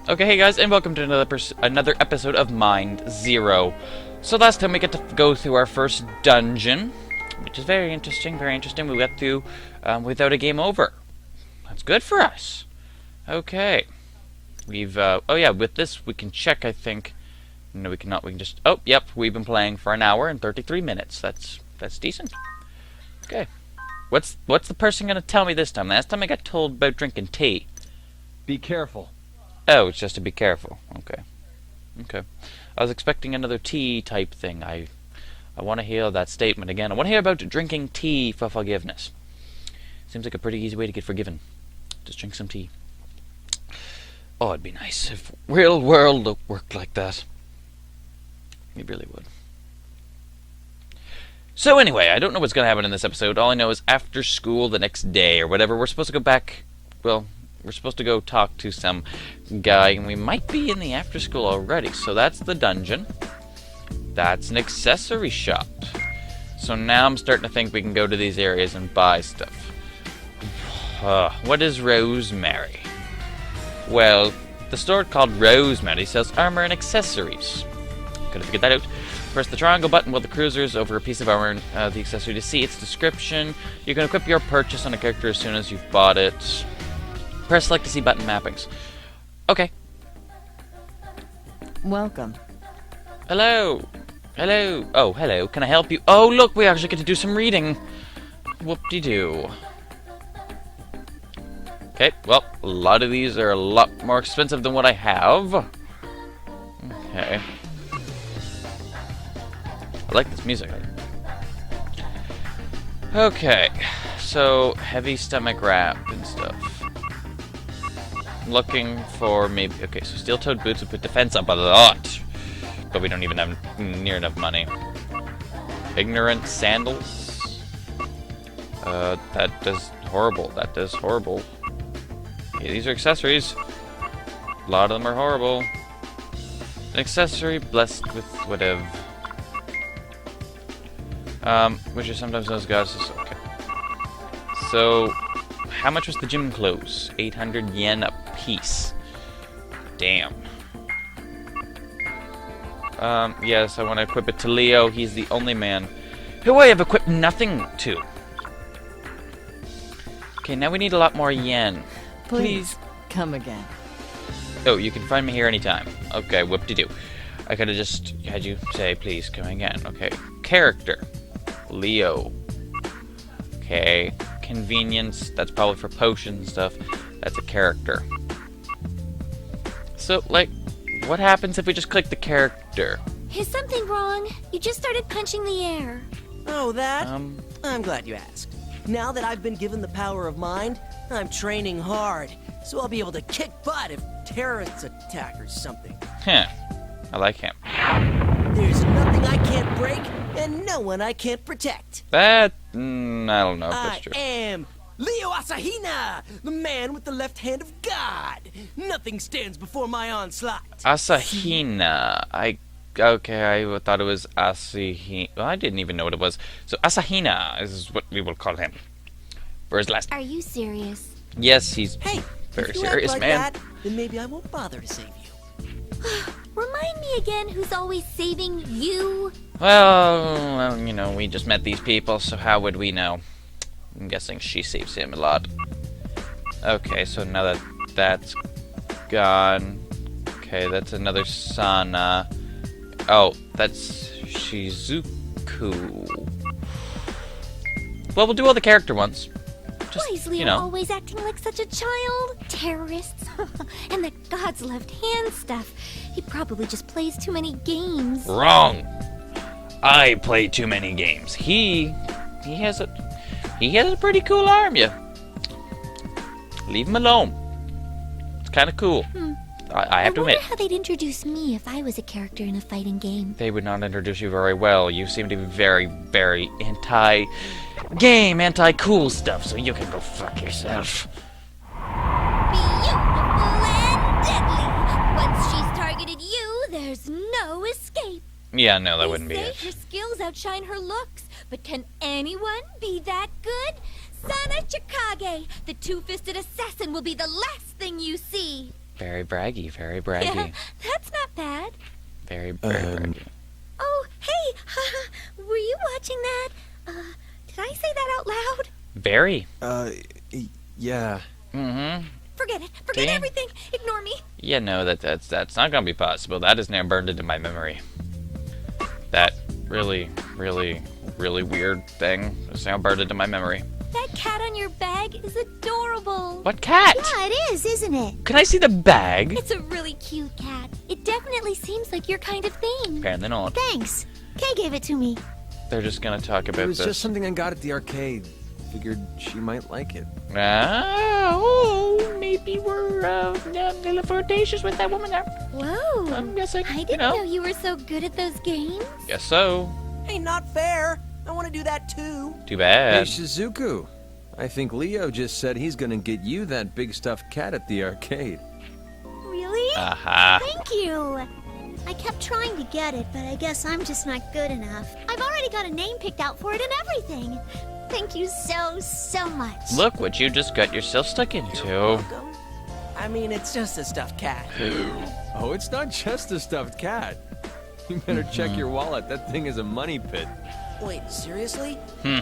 Okay, hey guys, and welcome to another episode of Mind Zero. So last time we got to go through our first dungeon, which is very interesting, very interesting. We got through without a game over. That's good for us. Okay. We've, oh yeah, with this we can check, I think. No, we cannot, we can just, oh, yep, we've been playing for an hour and 33 minutes. That's decent. Okay. What's the person gonna tell me this time? Last time I got told about drinking tea. Be careful. Oh, it's just to be careful. Okay. Okay. I was expecting another tea type thing. I want to hear that statement again. I want to hear about drinking tea for forgiveness. Seems like a pretty easy way to get forgiven. Just drink some tea. Oh, it'd be nice if real world worked like that. It really would. So anyway, I don't know what's going to happen in this episode. All I know is after school the next day or whatever, we're supposed to go back, well, we're supposed to go talk to some guy, and we might be in the after school already. So that's the dungeon. That's an accessory shop. So now I'm starting to think we can go to these areas and buy stuff. What is Rosemary? Well, the store called Rosemary sells armor and accessories. Could have figured that out. Press the triangle button while the cruiser's over a piece of armor and the accessory to see its description. You can equip your purchase on a character as soon as you've bought it. Press select to see button mappings. Okay. Welcome. Hello. Hello. Oh, hello. Can I help you? Oh, look, we actually get to do some reading. Whoop-de-doo. Okay, well, a lot of these are a lot more expensive than what I have. Okay. I like this music. Okay, so heavy stomach wrap and stuff. Looking for maybe, okay, so steel-toed boots would put defense up a lot, but we don't even have near enough money. Ignorant sandals. That does horrible. That does horrible. Okay, these are accessories. A lot of them are horrible. An accessory blessed with whatever. Which is sometimes those goddesses. Okay. So, how much was the gym clothes? 800 yen a piece. Damn. Yes, I want to equip it to Leo. He's the only man who I have equipped nothing to. Okay, now we need a lot more yen. Please come again. Oh, you can find me here anytime. Okay, whoop-de-doo. I could have just had you say, please come again. Okay, character. Leo. Okay, convenience. That's probably for potions and stuff. That's a character. So, like, what happens if we just click the character? Is something wrong? You just started punching the air. Oh, that? I'm glad you asked. Now that I've been given the power of mind, I'm training hard, so I'll be able to kick butt if terrorists attack or something. Huh. I like him. There's nothing I can't break, and no one I can't protect. That, I don't know if that's I true. am Leo Asahina, the man with the left hand of God. Nothing stands before my onslaught. Asahina. Okay, I thought it was Asahina. Well, I didn't even know what it was. So Asahina is what we will call him. For his last name. Are you serious? Yes, he's Hey, very if you serious, act like man. that, then maybe I won't bother to save you. Remind me again who's always saving you? Well, you know, we just met these people, so how would we know? I'm guessing she saves him a lot. Okay, so now that that's gone. Okay, that's another Sana. Oh, that's Shizuku. Well, we'll do all the character ones. Just, Why is Leo you know. always acting like such a child? Terrorists. And that God's left hand stuff. He probably just plays too many games. Wrong. I play too many games. He has a pretty cool arm, yeah. Leave him alone. It's kind of cool. I have to admit. I wonder how they'd introduce me if I was a character in a fighting game. They would not introduce you very well. You seem to be very, very anti-game, anti-cool stuff, so you can go fuck yourself. Beautiful and deadly. Once she's targeted you, there's no escape. Yeah, no, that wouldn't be They it. say her skills outshine her looks, but can anyone be that good? Sana Chikage, the two-fisted assassin, will be the last thing you see. Very braggy, very braggy. Yeah, that's not bad. Very braggy. Oh, hey, were you watching that? Did I say that out loud? Very. Yeah. Mm-hmm. Forget it. Forget See? everything. Ignore me. Yeah, no, that's not gonna be possible. That is now burned into my memory. That really, really, really weird thing is now burned into my memory. That cat on your bag is adorable. What cat? Yeah, it is, isn't it? Can I see the bag? It's a really cute cat. It definitely seems like your kind of thing. Apparently not. Thanks. Kay gave it to me. They're just gonna talk about It was this. just something I got at the arcade. Figured she might like it. Maybe we're a little flirtatious with that woman there. Whoa. I'm guessing. I didn't know you were so good at those games. Guess so. Hey, not fair. I want to do that too. Too Hey, bad. Shizuku. I think Leo just said he's gonna get you that big stuffed cat at the arcade. Really? Aha. Thank you. I kept trying to get it, but I guess I'm just not good enough. I've already got a name picked out for it and everything. Thank you so much. Look what you just got yourself stuck into. Welcome. I mean, it's just a stuffed cat. Oh, it's not just a stuffed cat. You better check your wallet. That thing is a money pit. Wait, seriously? Hmm.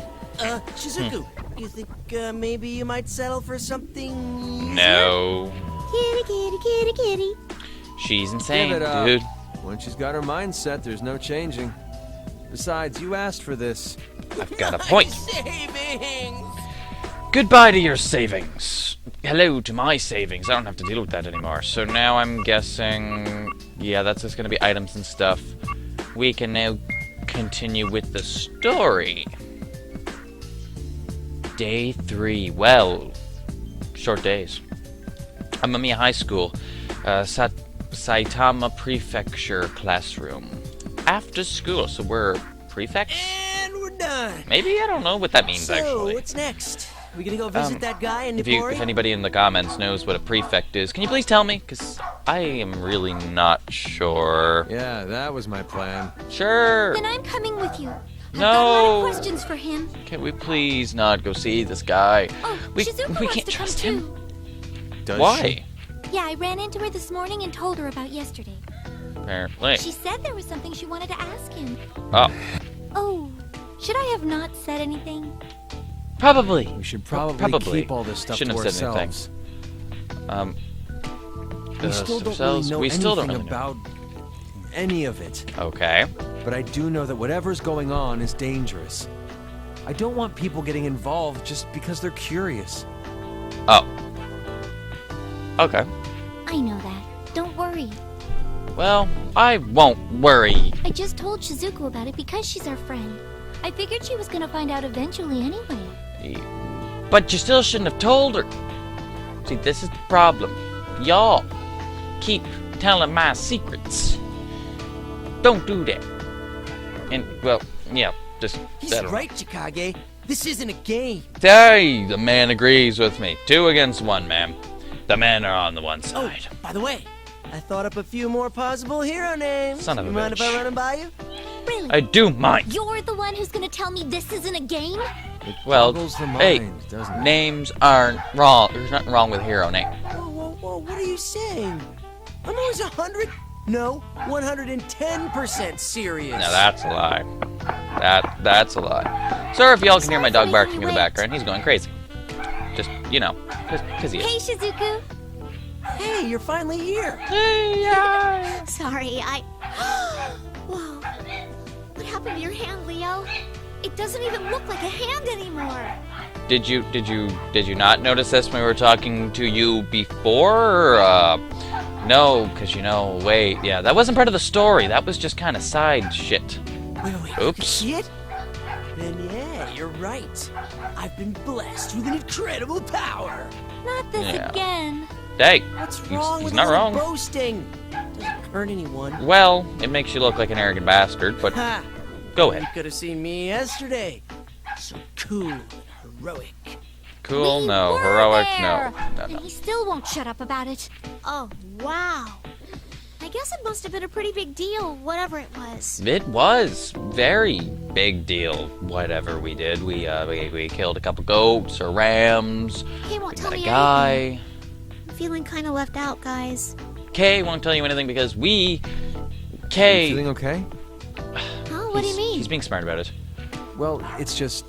Shizuku, you think maybe you might settle for something? No. Kitty, kitty, kitty, kitty. She's insane, Give it up. dude. Once she's got her mind set, there's no changing. Besides, you asked for this. I've got a point. Savings! Goodbye to your savings. Hello to my savings. I don't have to deal with that anymore. So now I'm guessing... Yeah, that's just going to be items and stuff. We can now continue with the story. Day 3. Well, short days. Amamiya High School. Saitama Prefecture classroom. After school. So we're prefects? And we're done. Maybe? I don't know what that means, So, actually. what's next? We gonna go visit that guy in Nippori? If anybody in the comments knows what a prefect is, can you please tell me? Because I am really not sure. Yeah, that was my plan. Sure. Then I'm coming with you. I've No. got a lot of questions for him. Can we please not go see this guy? Oh, we Shizuku we wants can't to come trust too. him. Does Why? she? Yeah, I ran into her this morning and told her about yesterday. Apparently. She said there was something she wanted to ask him. Oh, Oh, should I have not said anything? probably. We should probably Probably. keep all this stuff Shouldn't to have said anything. ourselves. We us still don't ourselves, really know we still don't anything really know. about any of it. Okay. But I do know that whatever's going on is dangerous. I don't want people getting involved just because they're curious. Oh. Okay. I know that. Don't worry. Well, I won't worry. I just told Shizuku about it because she's our friend. I figured she was gonna find out eventually anyway. But you still shouldn't have told her. See, this is the problem. Y'all keep telling my secrets. Don't do that. And, well, yeah, just... He's I don't know. right, Chikage. This isn't a game. Hey, the man agrees with me. 2 against 1, ma'am. The men are on the one Oh, side. by the way, I thought up a few more possible hero names. Son of a You mind if I bitch. run them by you? Really? I do mind. You're the one who's gonna tell me this isn't a game? It Well, boggles the hey, mind, doesn't it? names aren't wrong. There's nothing wrong with hero name. Whoa, what are you saying? I'm always 100, no, 110% serious. No, that's a lie. That's a lie. Sorry if y'all can hear my dog barking in the background. He's going crazy. Just, you know, because he Hey, is. Shizuku. Hey, you're finally here. Sorry, Whoa. What happened to your hand, Leo? It doesn't even look like a hand anymore. Did you not notice this when we were talking to you before? No, because wait, yeah, that wasn't part of the story. That was just kind of side shit. Wait, you can Oops. see it? Then yeah, you're right. I've been blessed with an incredible power. Not this Yeah. again. Hey, What's he's wrong with not a little wrong. boasting? Doesn't hurt anyone. Well, it makes you look like an arrogant bastard, but Ha! go You ahead. could have seen me yesterday. So cool and heroic. Cool, We no. were Heroic, there, no. And he still won't shut up about it. Oh, wow. I guess it must have been a pretty big deal, whatever it was. It was very big deal. Whatever we did, we killed a couple goats or rams. He won't We tell met a me guy. anything. feeling kind of left out, guys. Kay won't tell you anything because You Kay... feeling okay? Huh? What do you mean? He's being smart about it. Well, it's just...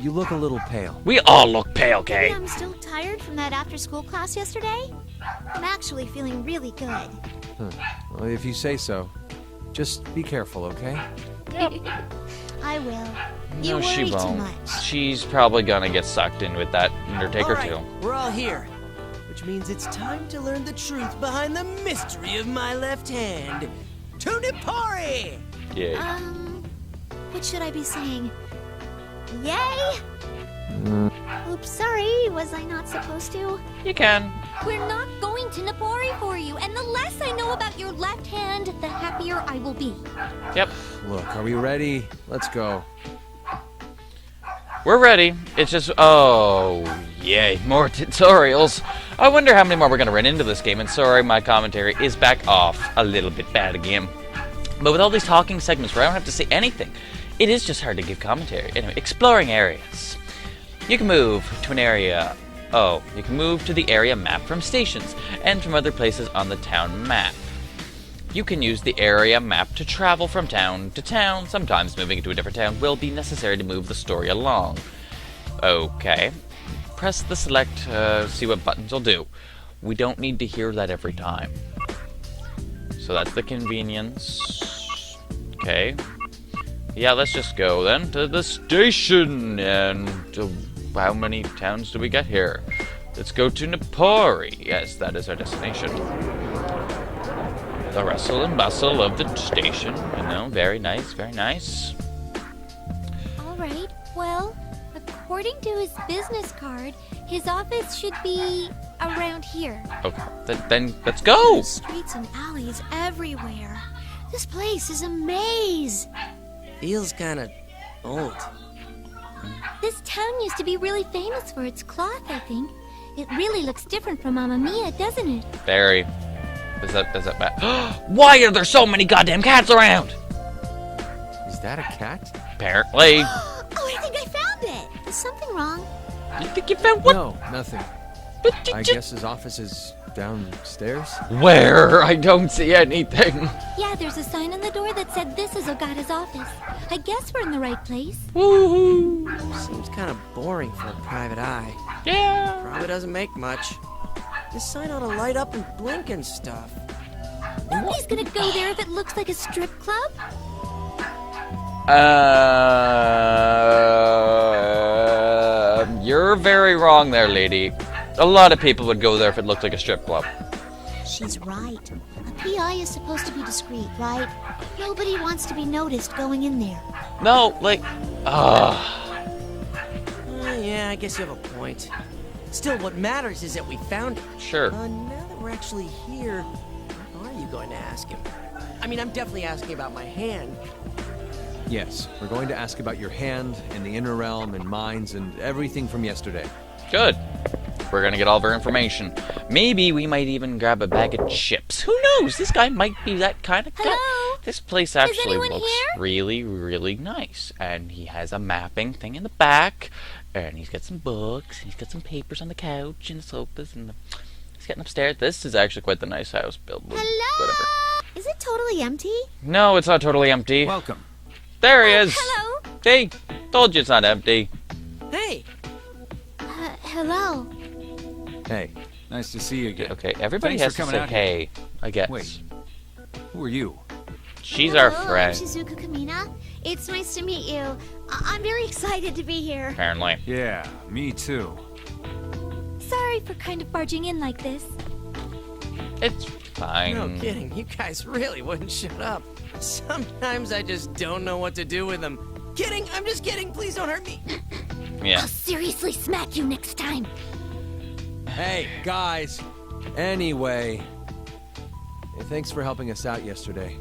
You look a little pale. We all look pale, Maybe Kay. I'm still tired from that after-school class yesterday. I'm actually feeling really good. Well, if you say so. Just be careful, okay? I will. You No, worry she too won't. much. She's probably gonna get sucked in with that Undertaker All right, too. we're all here. Which means it's time to learn the truth behind the mystery of my left hand. Tunipari! Yeah. What should I be saying? Yay! Oops, sorry. Was I not supposed to? You can. We're not going to Napori for you, and the less I know about your left hand, the happier I will be. Yep. Look, are we ready? Let's go. We're ready. It's just, oh, yay, more tutorials. I wonder how many more we're going to run into this game, and sorry, my commentary is back off a little bit bad again. But with all these talking segments where I don't have to say anything, it is just hard to give commentary. Anyway, exploring areas. You can move to an area. Oh, you can move to the area map from stations and from other places on the town map. You can use the area map to travel from town to town. Sometimes moving to a different town will be necessary to move the story along. Okay. Press the select, see what buttons will do. We don't need to hear that every time. So that's the convenience. Okay. Yeah, let's just go then to the station. And how many towns do we get here? Let's go to Napori. Yes, that is our destination. The rustle and bustle of the station. You know, very nice, very nice. All right, well, according to his business card, his office should be around here. Okay, then let's go. Streets and alleys everywhere. This place is a maze. Feels kind of old. This town used to be really famous for its cloth, I think. It really looks different from Mamma Mia, doesn't it? Very. Does that matter? Why are there so many goddamn cats around? Is that a cat? Apparently. Oh, I think I found it. Is something wrong? You think you found what? No, nothing. But I guess his office is downstairs. Where? I don't see anything. Yeah, there's a sign on the door that said this is Ogata's office. I guess we're in the right place. Woohoo! Seems kind of boring for a private eye. Yeah. Probably doesn't make much. This sign ought to light up and blink and stuff. Nobody's gonna go there if it looks like a strip club. You're very wrong there, lady. A lot of people would go there if it looked like a strip club. She's right. A PI is supposed to be discreet, right? Nobody wants to be noticed going in there. No, like, Yeah, I guess you have a point. Still, what matters is that we found it. sure. Now that we're actually here, what are you going to ask him? I mean, I'm definitely asking about my hand. Yes, we're going to ask about your hand and the inner realm and mines and everything from yesterday. Good. We're gonna get all of our information. Maybe we might even grab a bag of chips. Who knows? This guy might be that kind of guy. Hello? This place actually anyone looks here? really, really nice. And he has a mapping thing in the back. And he's got some books. And he's got some papers on the couch and the sofas. And he's getting upstairs. This is actually quite the nice house built. Hello? Whatever. Is it totally empty? No, it's not totally empty. Welcome. There he is. Hello? See? Told you it's not empty. Hey, Hello. Hey, Nice to see you again. Okay, everybody Thanks has for to coming say out here. hey, I guess. Wait. Who are you? She's Hello, our friend, I'm Shizuka Kamina. It's nice to meet you. I'm very excited to be here. apparently. Yeah, me too. Sorry for kind of barging in like this. It's fine. no kidding. You guys really wouldn't shut up. Sometimes I just don't know what to do with them. Kidding, I'm just kidding. Please don't hurt me. Yeah. I'll seriously smack you next time. hey, guys. Anyway, hey, thanks for helping us out yesterday.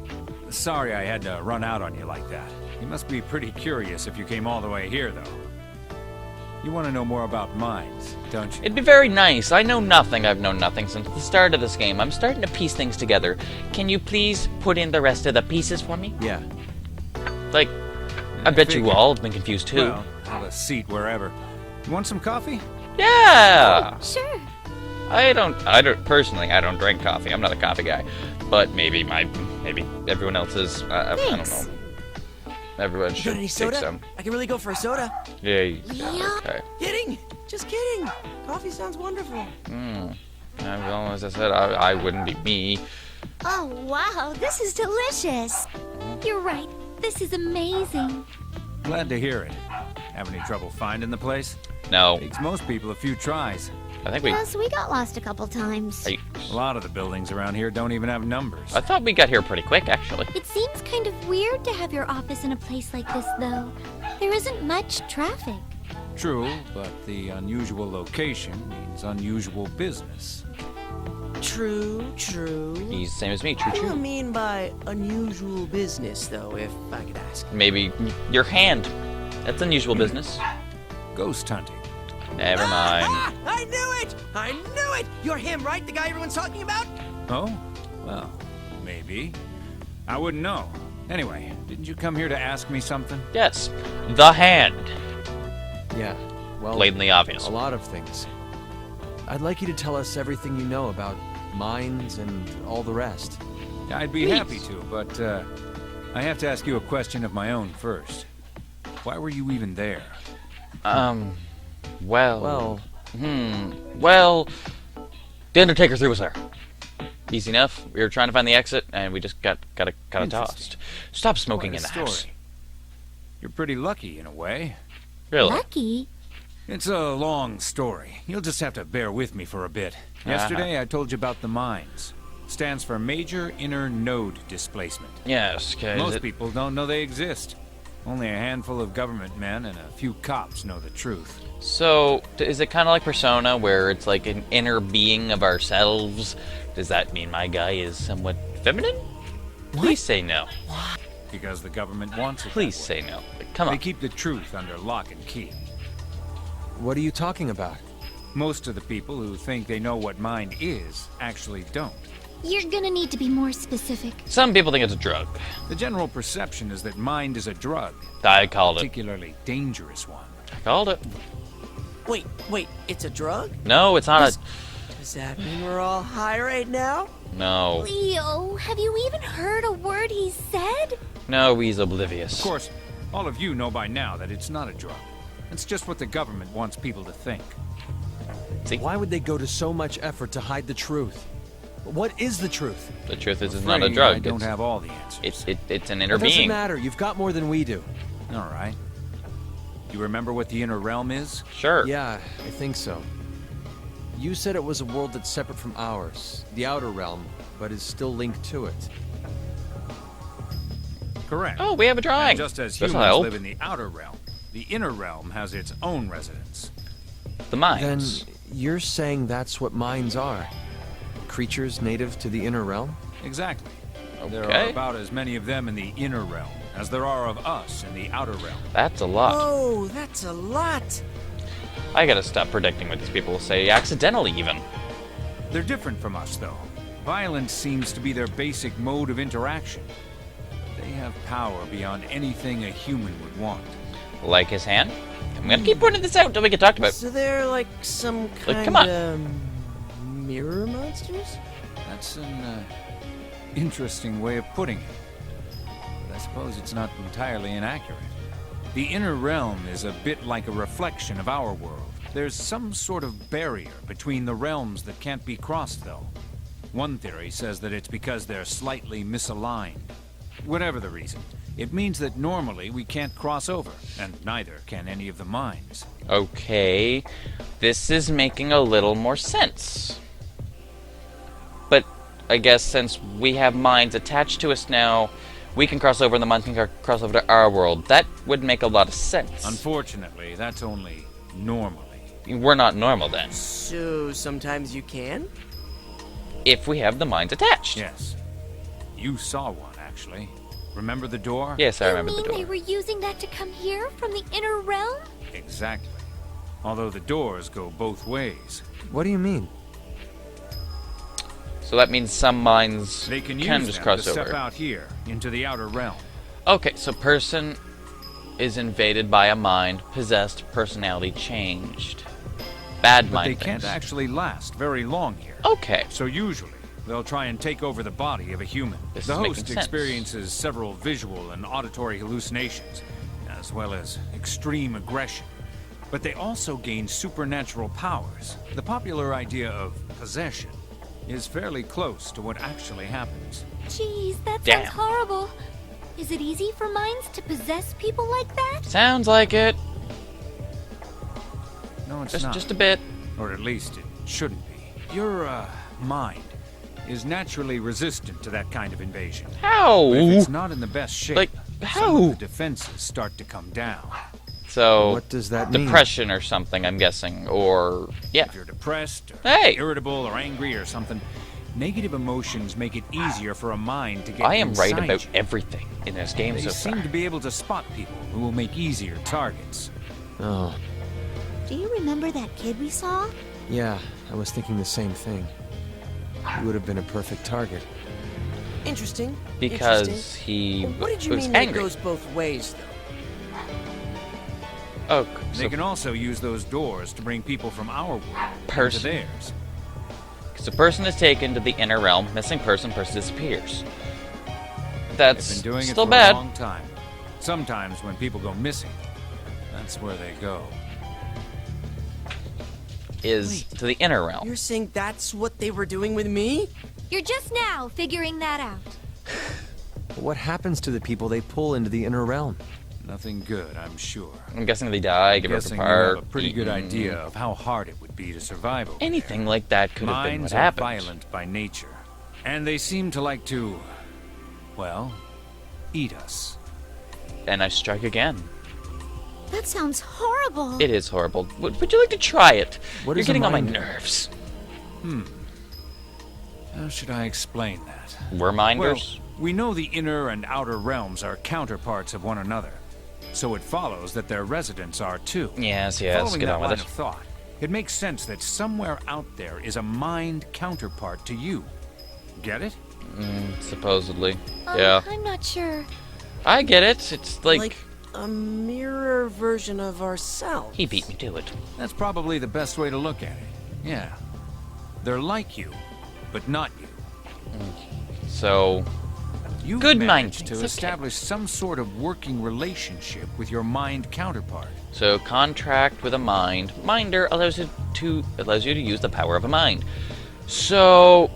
Sorry I had to run out on you like that. You must be pretty curious if you came all the way here, though. You want to know more about mines, don't you? It'd be very nice. I know nothing. I've known nothing since the start of this game. I'm starting to piece things together. Can you please put in the rest of the pieces for me? Yeah. Like, I bet you figured. all have been confused too. Well, have a seat wherever. You want some coffee? Yeah! Sure. I don't personally. I don't drink coffee. I'm not a coffee guy, but maybe everyone else is. I don't Thanks. know. Everyone You should got any take soda? some. I can really go for a soda. Yeah. Leo? Okay. Kidding. Just kidding. Coffee sounds wonderful. Well, as I said, I wouldn't be me. Oh, wow, this is delicious. You're right. This is amazing. Glad to hear it. Have any trouble finding the place? No, Takes most people a few tries. I think we. Yes, we got lost a couple times. I, A lot of the buildings around here don't even have numbers. I thought we got here pretty quick, actually. It seems kind of weird to have your office in a place like this, though. There isn't much traffic. True, but the unusual location means unusual business. True, true. He's the same as me. True, What do you true. mean by unusual business, though, if I could ask? Maybe your hand. That's unusual business. Ghost hunting. Never mind. Ah, I knew it! I knew it! You're him, right? The guy everyone's talking about? Oh? Well, maybe. I wouldn't know. Anyway, didn't you come here to ask me something? Yes, the hand. Yeah, well, Blatantly obvious. a lot of things. I'd like you to tell us everything you know about mines and all the rest. I'd be Please. happy to, but I have to ask you a question of my own first. Why were you even there? Well. Well, the Undertaker threw us there. Easy enough. We were trying to find the exit, and we just got Interesting. tossed. Stop smoking Quite in a the house. story. You're pretty lucky in a way. Really? Lucky. It's a long story. You'll just have to bear with me for a bit. Yesterday, I told you about the mines. Stands for Major Inner Node Displacement. Yes, because Most people don't know they exist. Only a handful of government men and a few cops know the truth. So, is it kind of like Persona, where it's like an inner being of ourselves? Does that mean my guy is somewhat feminine? Please say no. Because the government wants it. Please that way. say no. Come They on. keep the truth under lock and key. What are you talking about? Most of the people who think they know what mind is actually don't. You're gonna need to be more specific. Some people think it's a drug. The general perception is that mind is a drug, I called it. particularly dangerous one. I called it. Wait, it's a drug? No, it's not a. Does that mean we're all high right now? No. Leo, have you even heard a word he said? No, he's oblivious. Of course, all of you know by now that it's not a drug. It's just what the government wants people to think. See, Why would they go to so much effort to hide the truth? What is the truth? the truth is, it's not a Afraid drug. I don't it's, have all the answers. it's an inner It doesn't being. matter. You've got more than we do. All right. You remember what the inner realm is? Sure. Yeah, I think so. You said it was a world that's separate from ours, the outer realm, but is still linked to it. Correct. Oh, we have a drawing. And just as This'll humans help. live in the outer realm, the inner realm has its own residence. The Then mines. you're saying that's what mines are? Creatures native to the inner realm? Exactly. There are Okay. about as many of them in the inner realm as there are of us in the outer realm. That's a lot. Oh, that's a lot. I gotta stop predicting what these people will say, accidentally even. They're different from us, though. Violence seems to be their basic mode of interaction. But they have power beyond anything a human would want. Like his hand. I'm gonna keep pointing this out until we get talked about. So they're like some Like, kind come on. of mirror monsters? That's an interesting way of putting it. But I suppose it's not entirely inaccurate. The inner realm is a bit like a reflection of our world. There's some sort of barrier between the realms that can't be crossed, though. One theory says that it's because they're slightly misaligned. Whatever the reason, it means that normally we can't cross over, and neither can any of the mines. Okay, this is making a little more sense. But I guess since we have minds attached to us now, we can cross over and the minds can cross over to our world. That would make a lot of sense. Unfortunately, that's only normally. We're not normal then, So sometimes you can? if we have the minds attached. Yes. You saw one, actually. Remember the door? Yes, I You remember the mean they door. were using that to come here from the inner realm? Exactly. Although the doors go both ways. What do you mean? So that means some minds They can use just them cross to step over. out here, into the outer realm. Okay, so person is invaded by a mind, possessed, personality changed. bad but mind they can't things. actually last very long here. Okay. So usually, they'll try and take over the body of a human. This The is host making sense. experiences several visual and auditory hallucinations, as well as extreme aggression. But they also gain supernatural powers. The popular idea of possession is fairly close to what actually happens. Jeez, that Damn. sounds horrible. Is it easy for minds to possess people like that? Sounds like it. No, it's not. Just a bit. Or at least it shouldn't be. Your, mind is naturally resistant to that kind of invasion. How? But if it's not in the best shape, Like, some how? of the defenses start to come down. So, What does that mean? depression or something, I'm guessing. Or, yeah. If you're depressed, or Hey! irritable, or angry, or something, negative emotions make it easier for a mind to get I am right inside about you. everything in this game They so seem far. to be able to spot people who will make easier targets. Oh, Do you remember that kid we saw? yeah, I was thinking the same thing. He would have been a perfect target. Interesting. Because Interesting. he What did you was mean that it angry. goes both ways, though? Oh, They so can also use those doors to bring people from our world into Person. theirs. the person is taken to the inner realm, missing person disappears. They've That's been doing it still for bad. a long time. Sometimes when people go missing, that's where they go. Is Wait. to the inner realm. You're saying that's what they were doing with me? You're just now figuring that out. But what happens to the people they pull into the inner realm? Nothing good, I'm sure. I'm guessing they die, give up Guessing you apart. have a pretty good eaten. idea of how hard it would be to survive over Anything like that could have been Minds what are happened. violent by nature, and they seem to like to, well, eat us. And I strike again. That sounds horrible. It is horrible. Would you like to try it? What You're is a getting on my mind- nerves. How should I explain that? We're minders. Well, we know the inner and outer realms are counterparts of one another, so it follows that their residents are too. Yes, yes. Following Get that on line with of it. thought, it makes sense that somewhere out there is a mind counterpart to you. Get it? Supposedly. Yeah. I'm not sure. I get it. It's like a mirror version of ourselves. he beat me to it. That's probably the best way to look at it. Yeah. They're like you, but not you. So, You've Good mind managed things, to okay. establish some sort of working relationship with your mind counterpart. so contract with a mind. Minder allows you to use the power of a mind. So,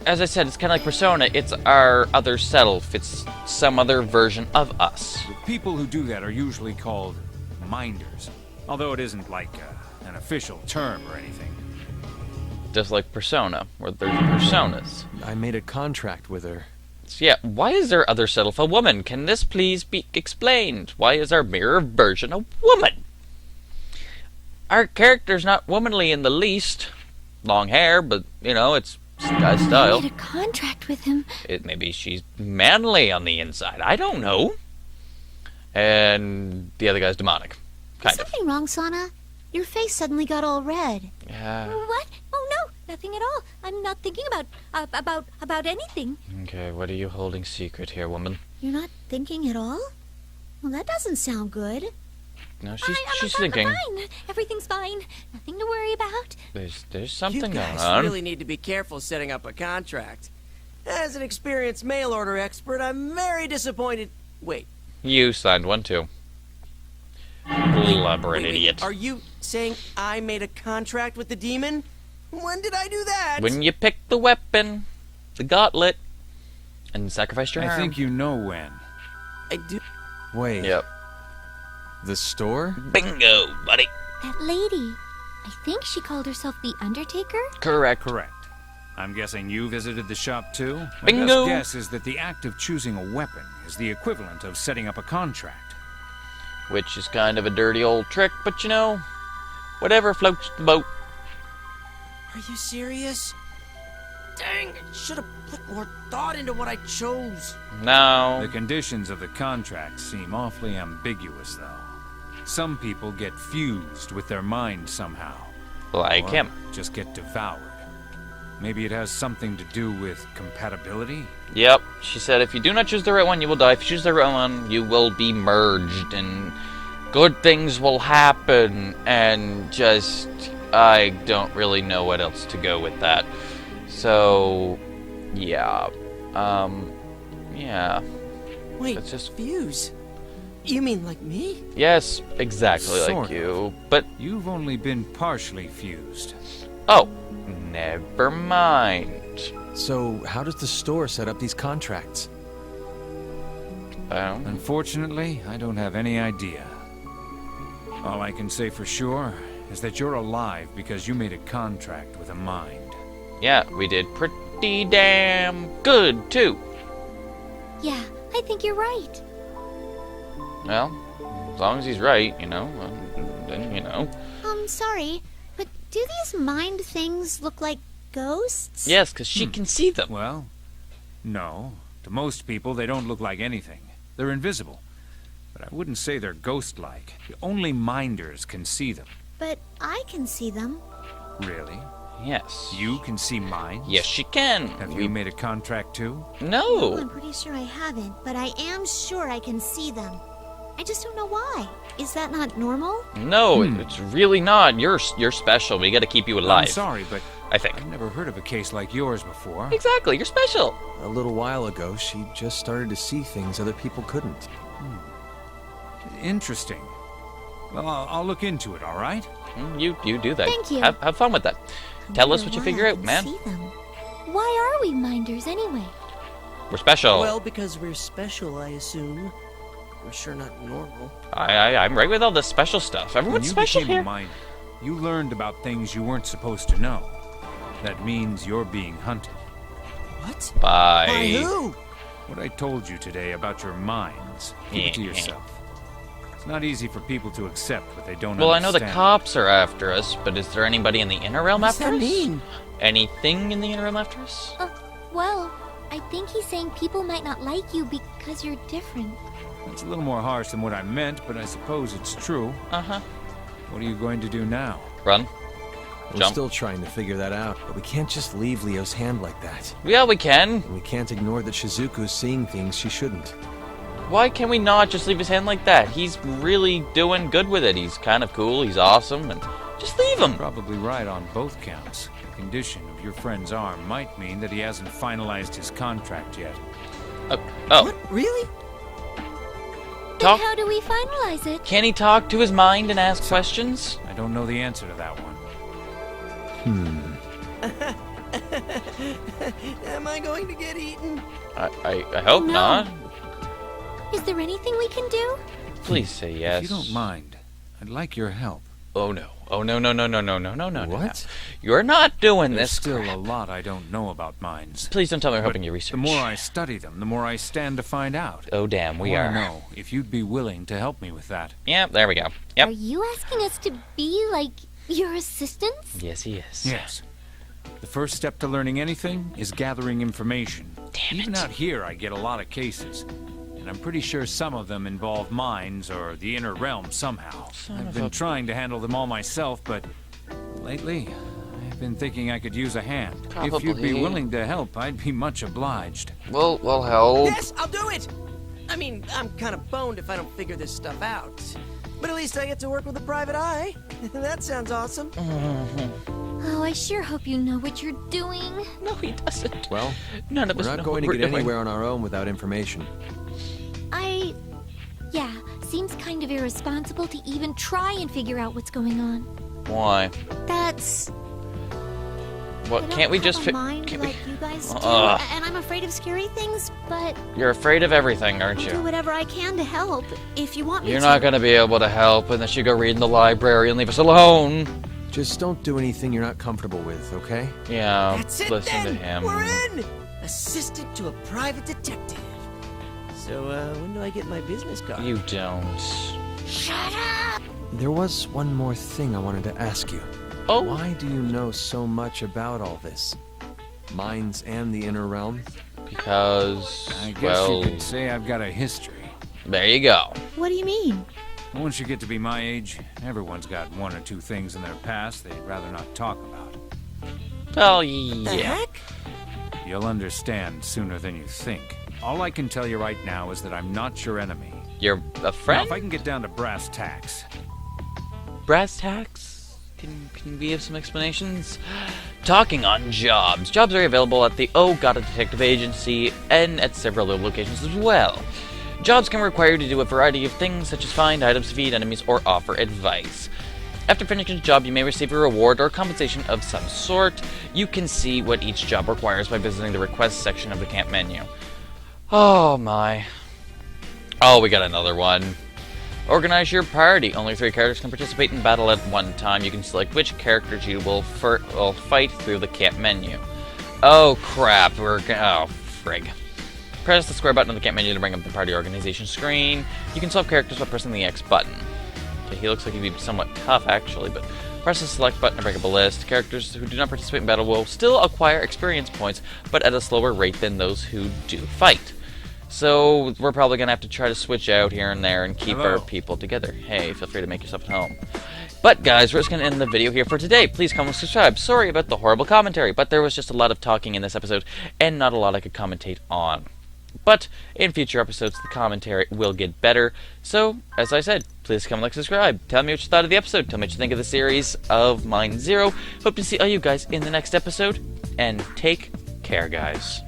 as I said, it's kind of like Persona. It's our other self. It's some other version of us. The people who do that are usually called minders, although it isn't like an official term or anything. Just like Persona, where there's personas. I made a contract with her. So yeah, why is our other self a woman? Can this please be explained? Why is our mirror version a woman? Our character's not womanly in the least. Long hair, but, you know, it's guy's I style. made a contract with him. Maybe she's manly on the inside. I don't know. And the other guy's demonic. Is Kind of. something wrong, Sana? Your face suddenly got all red. Yeah. What? Oh no, nothing at all. I'm not thinking about anything. Okay, what are you holding secret here, woman? You're not thinking at all? Well, that doesn't sound good. No, I'm she's fine, thinking. I'm fine. Everything's fine. Nothing to worry about. There's You something going guys on. really need to be careful setting up a contract. As an experienced mail order expert, I'm very disappointed. Wait. You signed one too. Blubbering idiot. Are you saying I made a contract with the demon? When did I do that? When you pick the weapon, the gauntlet, and sacrifice your I arm. think you know when. I do. Wait, Yep. the store? Bingo, buddy. That lady. I think she called herself the Undertaker. Correct. Correct. I'm guessing you visited the shop too? My Bingo. best guess is that the act of choosing a weapon is the equivalent of setting up a contract. Which is kind of a dirty old trick, but you know, whatever floats the boat. Are you serious? Dang, I should have put more thought into what I chose. The No. conditions of the contract seem awfully ambiguous, though. Some people get fused with their mind somehow. Like or him. just get devoured. Maybe it has something to do with compatibility? Yep. She said if you do not choose the right one, you will die. If you choose the right one, you will be merged, and good things will happen, and just I don't really know what else to go with that. So, yeah. Yeah. Wait, It's just... Fuse? You mean like me? Yes, exactly like Sort of. you. But, You've only been partially fused. oh, never mind. So, how does the store set up these contracts? Unfortunately, I don't have any idea. All I can say for sure is that you're alive because you made a contract with a mind. Yeah, we did pretty damn good, too. Yeah, I think you're right. Well, as long as he's right, you know, then, you know. Sorry, but do these mind things look like ghosts? Yes, because she can see them. Well, no. To most people, they don't look like anything. They're invisible. But I wouldn't say they're ghost-like. Only minders can see them. But I can see them. Really? Yes. You can see minds? Yes, she can. Have you made a contract too? No, No. I'm pretty sure I haven't, but I am sure I can see them. I just don't know why. Is that not normal? No, it's really not. You're special. We got to keep you alive. I'm sorry, but I think. I've never heard of a case like yours before. Exactly. You're special. A little while ago, she just started to see things other people couldn't. Interesting. Well, I'll look into it, all right? You do that. Thank you. Have fun with that. Tell us what you Why figure I out, can man. See them. Why are we minders anyway? We're special. Well, because we're special, I assume. We're sure not normal. I'm right with all the special stuff. When Everyone's you special became here. a mind, you learned about things you weren't supposed to know. That means you're being hunted. What? Bye. By who? What I told you today about your minds, keep it to yourself. It's not easy for people to accept what they don't Well, I know understand. the cops are after us, but is there anybody in the inner realm What does after that us? mean? Anything in the inner realm after us? Well, I think he's saying people might not like you because you're different. It's a little more harsh than what I meant, but I suppose it's true. Uh-huh. What are you going to do now? Run. We're Jump. still trying to figure that out, but we can't just leave Leo's hand like that. Yeah, we can. And we can't ignore that Shizuku's seeing things she shouldn't. Why can we not just leave his hand like that? He's really doing good with it. He's kind of cool. He's awesome. And just leave him. Probably right on both counts. The condition of your friend's arm might mean that he hasn't finalized his contract yet. Oh, What? Really? talk. Then how do we finalize it? Can he talk to his mind and ask questions? I don't know the answer to that one. Am I going to get eaten? I hope No. not. Is there anything we can do? Please say yes. If you don't mind, I'd like your help. Oh no. Oh no. No. What? You're not doing There's this. still crap. a lot I don't know about minds. Please don't tell me we're But helping you research. the more I study them, the more I stand to find out. Oh damn, we I are. wanna know if you'd be willing to help me with that. Yep, there we go. Are Yep. you asking us to be like your assistants? Yes, he is. Yes. The first step to learning anything is gathering information. Damn Even it. out here, I get a lot of cases. And I'm pretty sure some of them involve minds or the inner realm somehow. I've been trying to handle them all myself, but lately, I've been thinking I could use a hand. If you'd be Probably. willing to help, I'd be much obliged. Well, help. Yes, I'll do it! I mean, I'm kind of boned if I don't figure this stuff out. But at least I get to work with a private eye. That sounds awesome. Oh, I sure hope you know what you're doing. No, he doesn't. Well, None of we're us not know going to what get we're doing. anywhere on our own without information. Yeah, seems kind of irresponsible to even try and figure out what's going on. Why? That's. What? I don't Can't we have just a fit? mind Can't like we? you guys do, Ugh. and I'm afraid of scary things, but You're afraid of everything, aren't I'll do you? whatever I can to help if you want me You're to. not gonna be able to help unless you go read in the library and leave us alone. Just don't do anything you're not comfortable with, okay? Yeah, That's it listen then! to him. We're in! Assistant to a private detective. So, when do I get my business card? You don't. Shut up! There was one more thing I wanted to ask you. Oh, Why do you know so much about all this? Minds and the inner realm? because I guess well, you could say I've got a history. there you go. What do you mean? Once you get to be my age, everyone's got one or two things in their past they'd rather not talk about. Well, The yeah. heck? You'll understand sooner than you think. All I can tell you right now is that I'm not your enemy. You're a Now, friend. if I can get down to brass tacks, Brass tacks. Can we have some explanations? Talking on jobs. Jobs are available at the Oh Got It Detective Agency and at several other locations as well. Jobs can require you to do a variety of things, such as find items, defeat enemies, or offer advice. After finishing a job, you may receive a reward or compensation of some sort. You can see what each job requires by visiting the request section of the camp menu. Oh my. Oh, we got another one. Organize your party. Only 3 characters can participate in battle at one time. You can select which characters you will fight through the camp menu. Oh crap, oh frig. Press the square button on the camp menu to bring up the party organization screen. You can swap characters by pressing the X button. Okay, he looks like he'd be somewhat tough actually, but press the select button to bring up a list. Characters who do not participate in battle will still acquire experience points, but at a slower rate than those who do fight. So we're probably going to have to try to switch out here and there and keep our people together. Hey, feel free to make yourself at home. But guys, we're just going to end the video here for today. Please comment and subscribe. Sorry about the horrible commentary, but there was just a lot of talking in this episode and not a lot I could commentate on. But in future episodes, the commentary will get better. So, as I said, please comment, like, subscribe. Tell me what you thought of the episode. Tell me what you think of the series of Mine Zero. Hope to see all you guys in the next episode. And take care, guys.